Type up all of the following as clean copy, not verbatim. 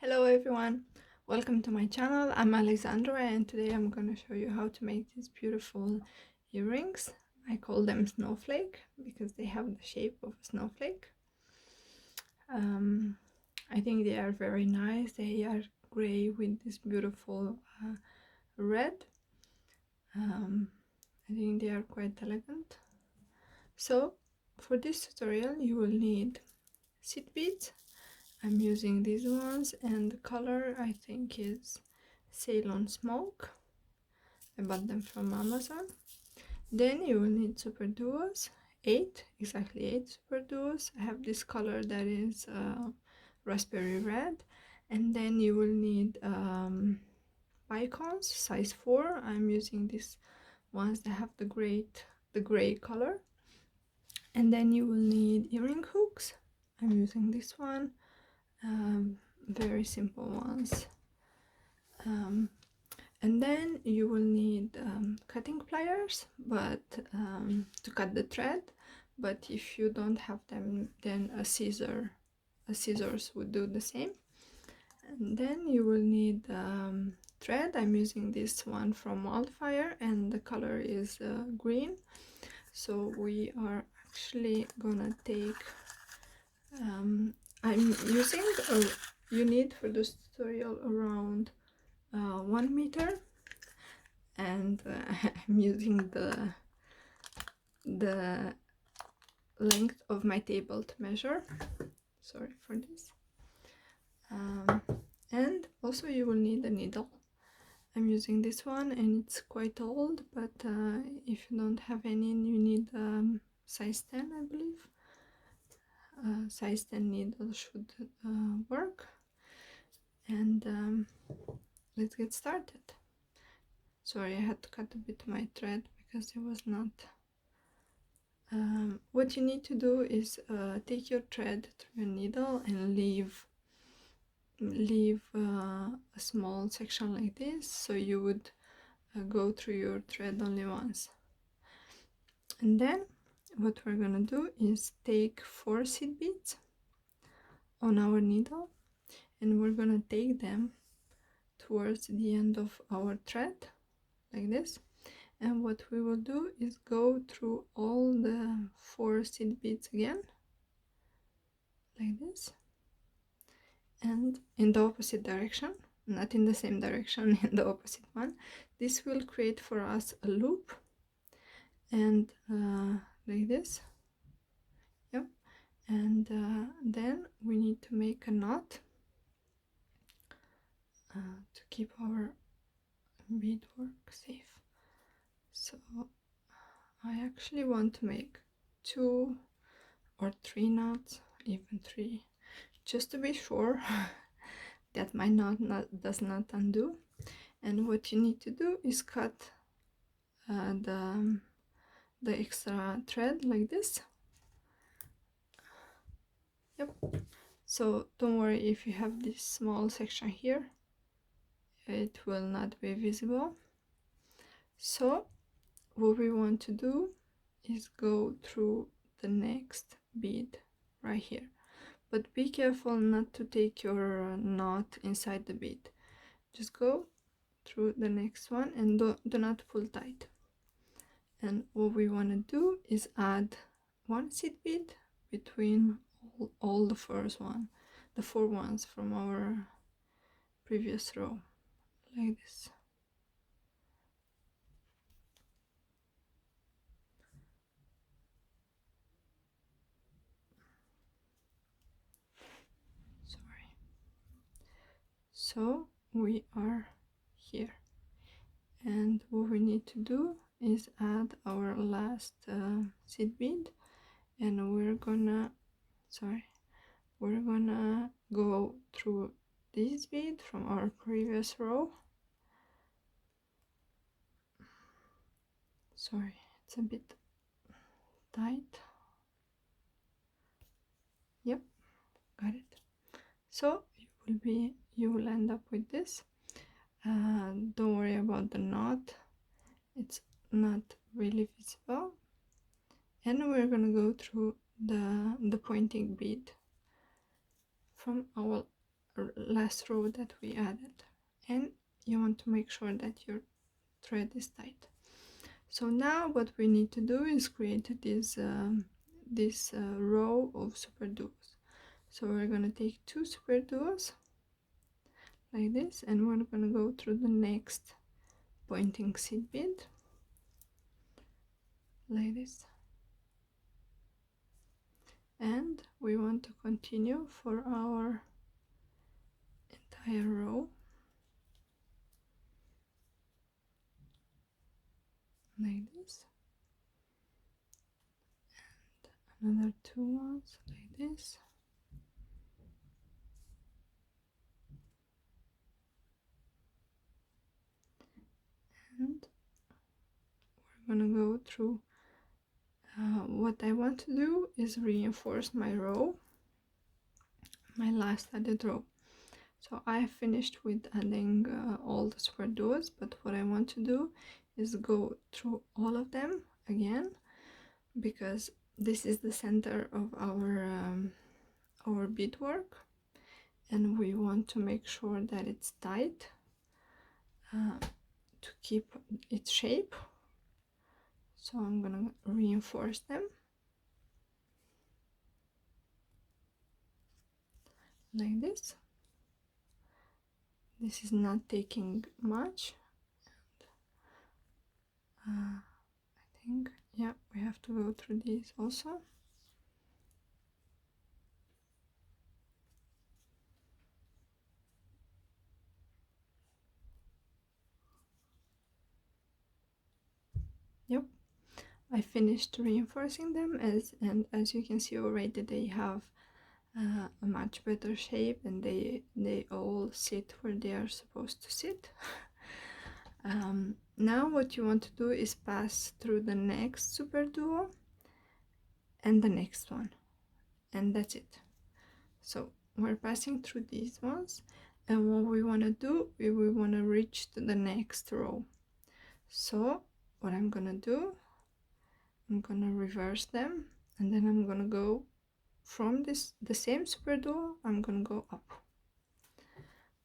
Hello everyone, welcome to my channel. I'm Alexandra and today I'm going to show you how to make these beautiful earrings. I call them snowflake because they have the shape of a snowflake. I think they are very nice. They are gray with this beautiful red. I think they are quite elegant. So for this tutorial you will need seed beads. I'm using these ones and the color I think is Ceylon Smoke. I bought them from Amazon. Then you will need Superduos, exactly 8 Superduos. I have this color that is raspberry red. And then you will need Bicons, size 4. I'm using these ones that have the gray color. And then you will need earring hooks. I'm using this one. Very simple ones. And then you will need cutting pliers, but to cut the thread. But if you don't have them, then scissors would do the same. And then you will need thread. I'm using this one from Wildfire, and the color is green. So we are actually gonna take. I'm using. You need for this tutorial around 1 meter, and I'm using the length of my table to measure. Sorry for this. And also you will need a needle. I'm using this one and it's quite old, but if you don't have any, you need size 10, I believe. Size 10 needle should work. And let's get started. Sorry, I had to cut a bit my thread because it was not. What you need to do is take your thread through your needle and leave a small section like this, so you would go through your thread only once. And then what we're gonna do is take 4 seed beads on our needle, and we're gonna take them towards the end of our thread like this. And what we will do is go through all the 4 seed beads again like this, and in the opposite direction, not in the same direction, in the opposite one. This will create for us a loop, and like this. Yep. And then we need to make a knot to keep our beadwork safe. So I actually want to make 2 or 3 knots, even 3, just to be sure that my knot does not undo. And what you need to do is cut the extra thread like this. Yep. So don't worry if you have this small section here, it will not be visible. So what we want to do is go through the next bead right here, but be careful not to take your knot inside the bead. Just go through the next one and do not pull tight. And what we want to do is add 1 seed bead between all the first one, the 4 ones from our previous row, like this. Sorry. So we are here, and what we need to do is add our last seed bead, and we're gonna go through this bead from our previous row. Sorry, it's a bit tight. Yep, got it. So you will end up with this. Don't worry about the knot, it's not really visible. And we're gonna go through the pointing bead from our last row that we added, and you want to make sure that your thread is tight. So now what we need to do is create this row of superduos. So we're going to take 2 superduos like this, and we're going to go through the next pointing seed bead like this, and we want to continue for our entire row like this, and another 2 ones like this, and we're gonna go through. What I want to do is reinforce my row, my last added row. So I have finished with adding all the superduos, but what I want to do is go through all of them again, because this is the center of our beadwork, and we want to make sure that it's tight to keep its shape. So I'm gonna reinforce them like this. This is not taking much. I think, yeah, we have to go through these also. Yep, I finished reinforcing them, and as you can see already, they have a much better shape, and they all sit where they are supposed to sit. Now what you want to do is pass through the next superduo and the next one, and that's it. So we're passing through these ones, and what we want to do is we want to reach to the next row. So what I'm gonna do, I'm gonna reverse them, and then I'm gonna go from the same superduo, I'm gonna go up.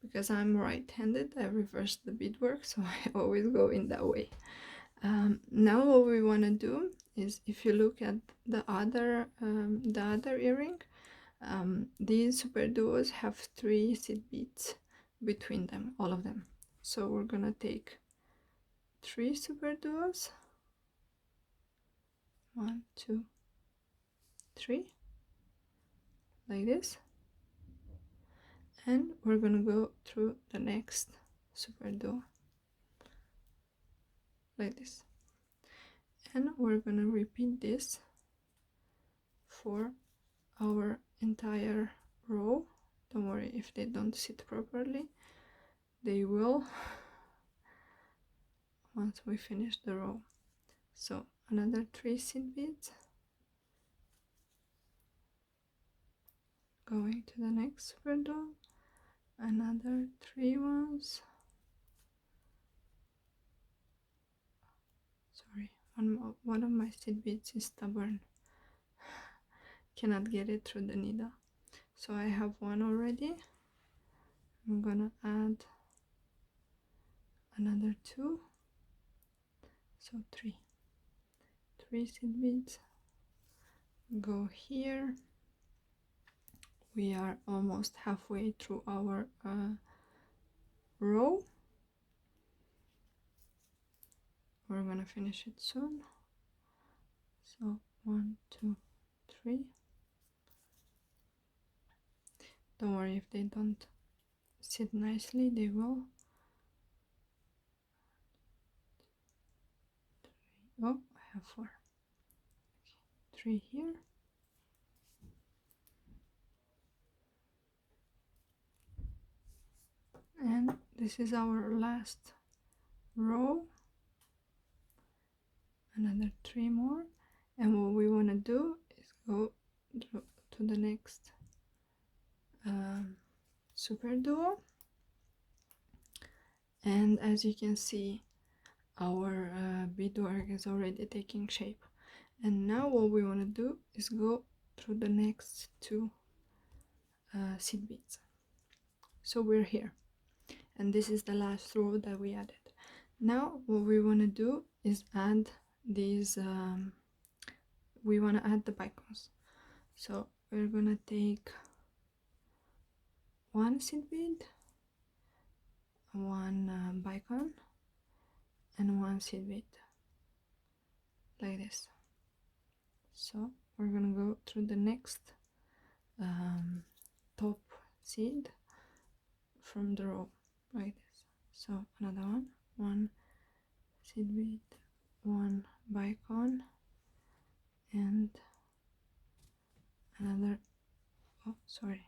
Because I'm right-handed, I reverse the beadwork, so I always go in that way. Now what we want to do is, if you look at the other earring, these superduos have 3 seed beads between them, all of them. So we're gonna take 3 superduos, 1, 2, 3, like this, and we're gonna go through the next superduo like this, and we're gonna repeat this for our entire row. Don't worry if they don't sit properly, they will once we finish the row. So another 3 seed beads, going to the next superduo, another 3 ones, sorry, one of my seed beads is stubborn, cannot get it through the needle. So I have 1 already, I'm gonna add another 2, so 3 seed beads, go here. We are almost halfway through our row. We're gonna finish it soon. So 1, 2, 3. Don't worry if they don't sit nicely, they will. Oh, I have 4. Okay, 3 here. And this is our last row. Another 3 more. And what we want to do is go to the next superduo. And as you can see, our beadwork is already taking shape. And now what we want to do is go through the next 2 seed beads. So we're here, and this is the last row that we added. Now what we want to do is add these we want to add the bicons. So we're gonna take one seed bead, one bicon, and one seed bead, like this. So we're gonna go through the next top seed from the row, like this. So another one seed bead, one bicon, and another, oh sorry,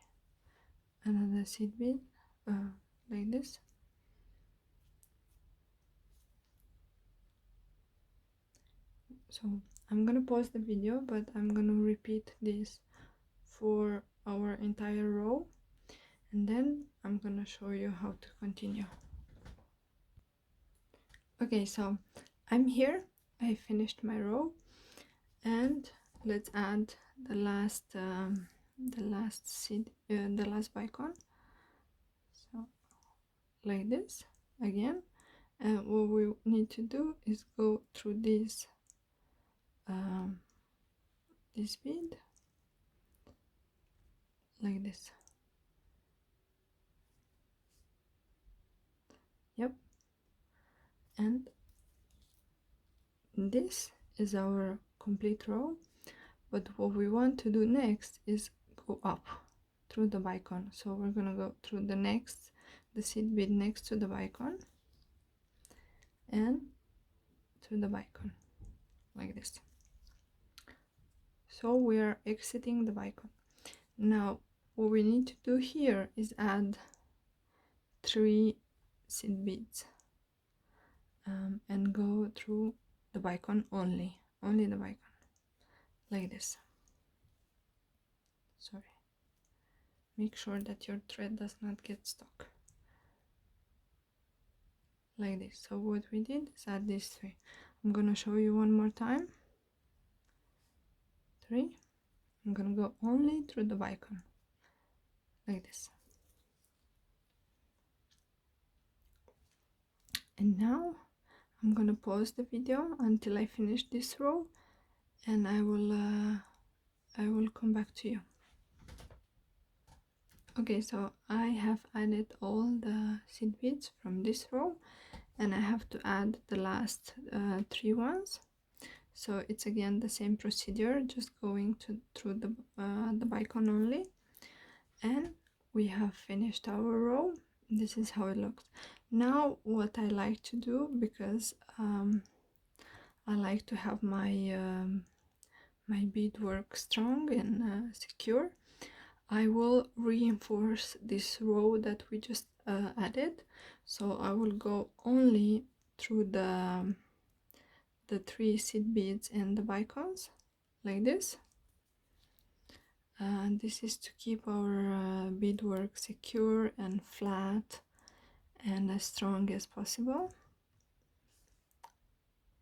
another seed bead, like this. So I'm gonna pause the video, but I'm gonna repeat this for our entire row, and then I'm gonna show you how to continue. Okay, so I'm here, I finished my row, and let's add the last seed, the last bicon. So like this again, and what we need to do is go through this bead, like this. Yep. And this is our complete row, but what we want to do next is go up through the bicon. So we're gonna go through the seed bead next to the bicon, and through the bicon, like this. So we are exiting the bicon. Now what we need to do here is add 3 seed beads, and go through the bicon only the bicon, like this. Sorry, make sure that your thread does not get stuck, like this. So what we did is add these 3. I'm gonna show you one more time. 3. I'm gonna go only through the bicon, like this. And now I'm gonna pause the video until I finish this row, and I will come back to you. Okay, so I have added all the seed beads from this row, and I have to add the last 3 ones. So it's again the same procedure, just going through the bicon only, and we have finished our row. This is how it looks. Now what I like to do, because I like to have my my beadwork strong and secure, I will reinforce this row that we just added. So I will go only through the 3 seed beads and the bicons, like this. This is to keep our beadwork secure and flat and as strong as possible.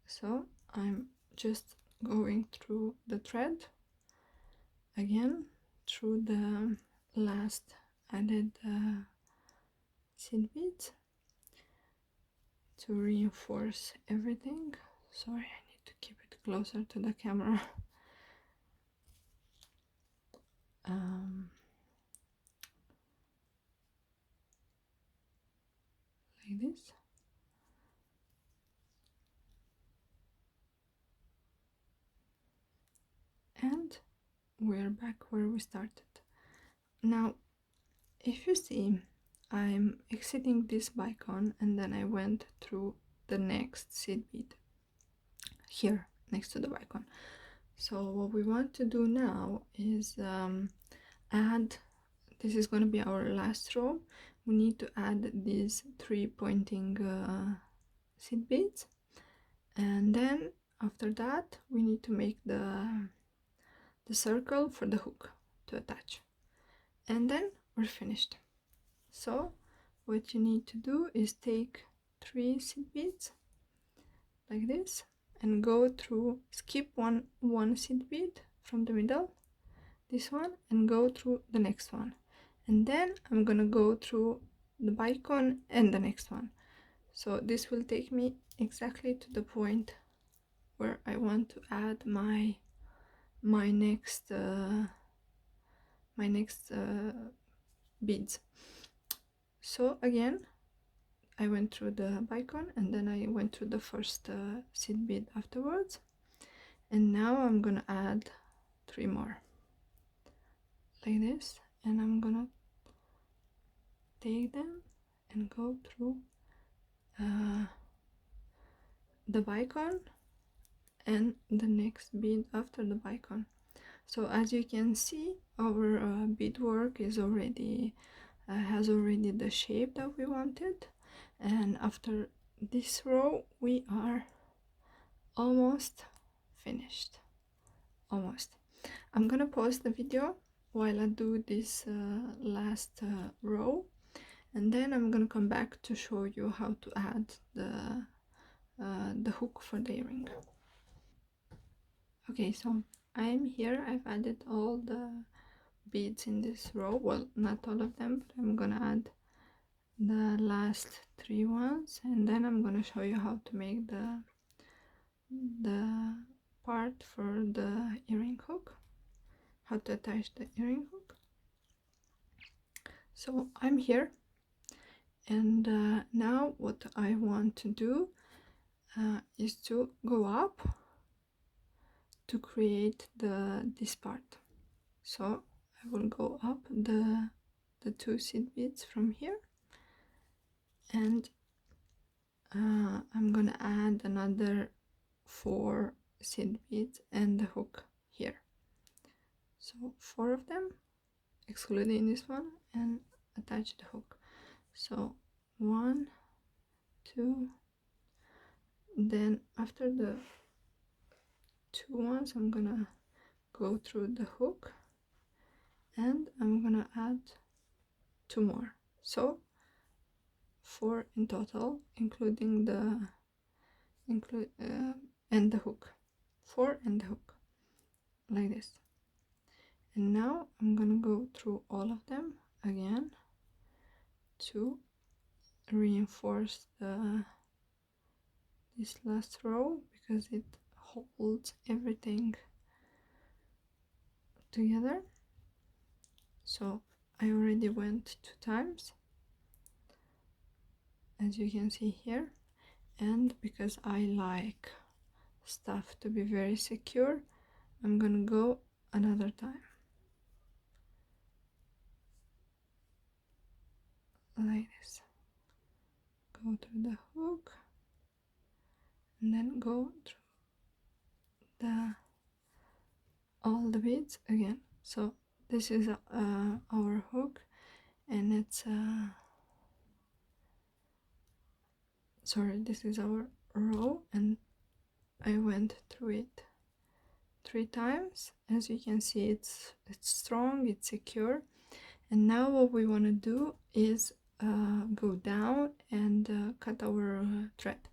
So I'm just going through the thread again, through the last added seed beads, to reinforce everything. Sorry, I need to keep it closer to the camera. Like this. And we're back where we started. Now if you see, I'm exiting this bicon, and then I went through the next seed bead here next to the bicon. So what we want to do now is add, this is going to be our last row, we need to add these 3 pointing seed beads, and then after that we need to make the circle for the hook to attach, and then we're finished. So what you need to do is take 3 seed beads, like this, and go through, skip one seed bead from the middle, this one, and go through the next one, and then I'm gonna go through the bicone and the next one. So this will take me exactly to the point where I want to add my next beads. So again, I went through the bicone and then I went through the first seed bead afterwards, and now I'm gonna add 3 more like this, and I'm gonna take them and go through the bicone and the next bead after the bicone. So as you can see, our beadwork is already has already the shape that we wanted, and after this row we are almost finished. Almost. I'm gonna pause the video while I do this last row, and then I'm gonna come back to show you how to add the hook for the earring. Okay, so I'm here. I've added all the beads in this row. Well, not all of them, but I'm gonna add the last 3 ones, and then I'm gonna show you how to make the part for the earring hook, how to attach the earring hook. So I'm here, and now what I want to do is to go up to create this part. So I will go up the 2 seed beads from here, and I'm gonna add another 4 seed beads and the hook here. So 4 of them, excluding this one, and attach the hook. So 1, 2, then after the 2 ones I'm gonna go through the hook, and I'm gonna add 2 more, so 4 in total, including the and the hook, 4 and the hook, like this. And now I'm gonna go through all of them again to reinforce this last row, because it holds everything together. So I already went 2 times, as you can see here, and because I like stuff to be very secure, I'm gonna go another time, like this. Go through the hook and then go through all the beads again. So this is our hook, and it's sorry, this is our row, and I went through it 3 times. As you can see, it's strong, it's secure. And now what we want to do is go down and cut our thread.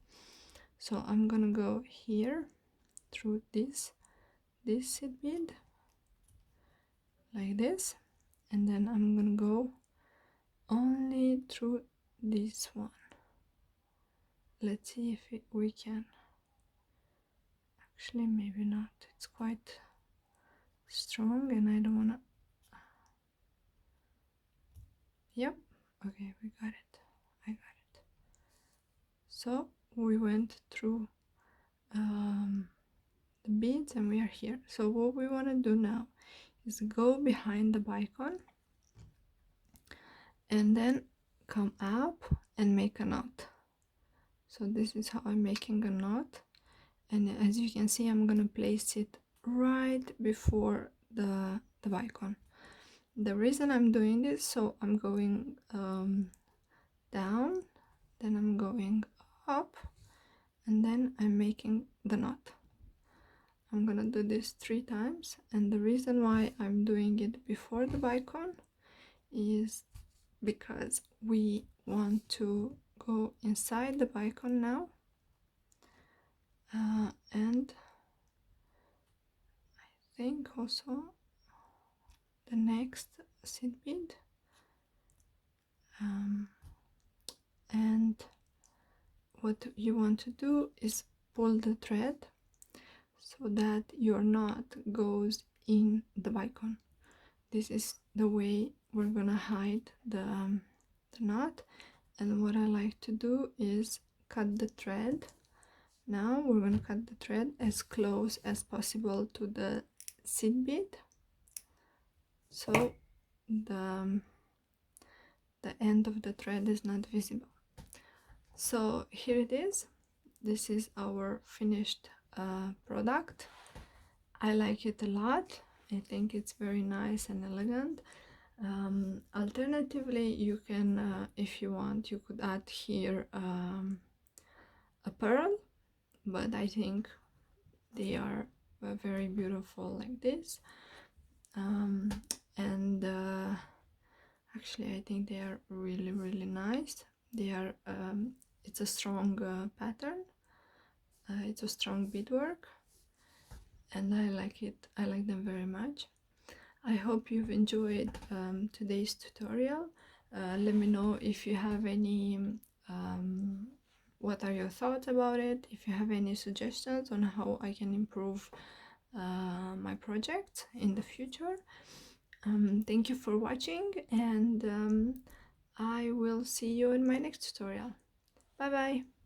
So I'm gonna go here through this seed bead like this, and then I'm gonna go only through this one. Let's see if we can. Actually, maybe not. It's quite strong, and I don't wanna. Yep. Okay, we got it. I got it. So we went through the beads, and we are here. So what we want to do now is go behind the bicone and then come up and make a knot. So this is how I'm making a knot, and as you can see, I'm gonna place it right before the bicone. The reason I'm doing this, so I'm going down, then I'm going up, and then I'm making the knot. I'm gonna do this 3 times, and the reason why I'm doing it before the bicone is because we want to go inside the bicone now, and I think also the next seed bead, what you want to do is pull the thread so that your knot goes in the bicone. This is the way we're gonna hide the knot. And what I like to do is cut the thread. Now we're gonna cut the thread as close as possible to the seed bead, so the end of the thread is not visible. So here it is. This is our finished product. I like it a lot. I think it's very nice and elegant. Alternatively, you can, if you want, you could add here a pearl, but I think they are very beautiful like this. And actually I think they are really nice. They are it's a strong pattern, it's a strong beadwork, and I like it. I like them very much. I hope you've enjoyed today's tutorial. Let me know if you have any what are your thoughts about it, if you have any suggestions on how I can improve my project in the future. Thank you for watching, and I will see you in my next tutorial. Bye bye.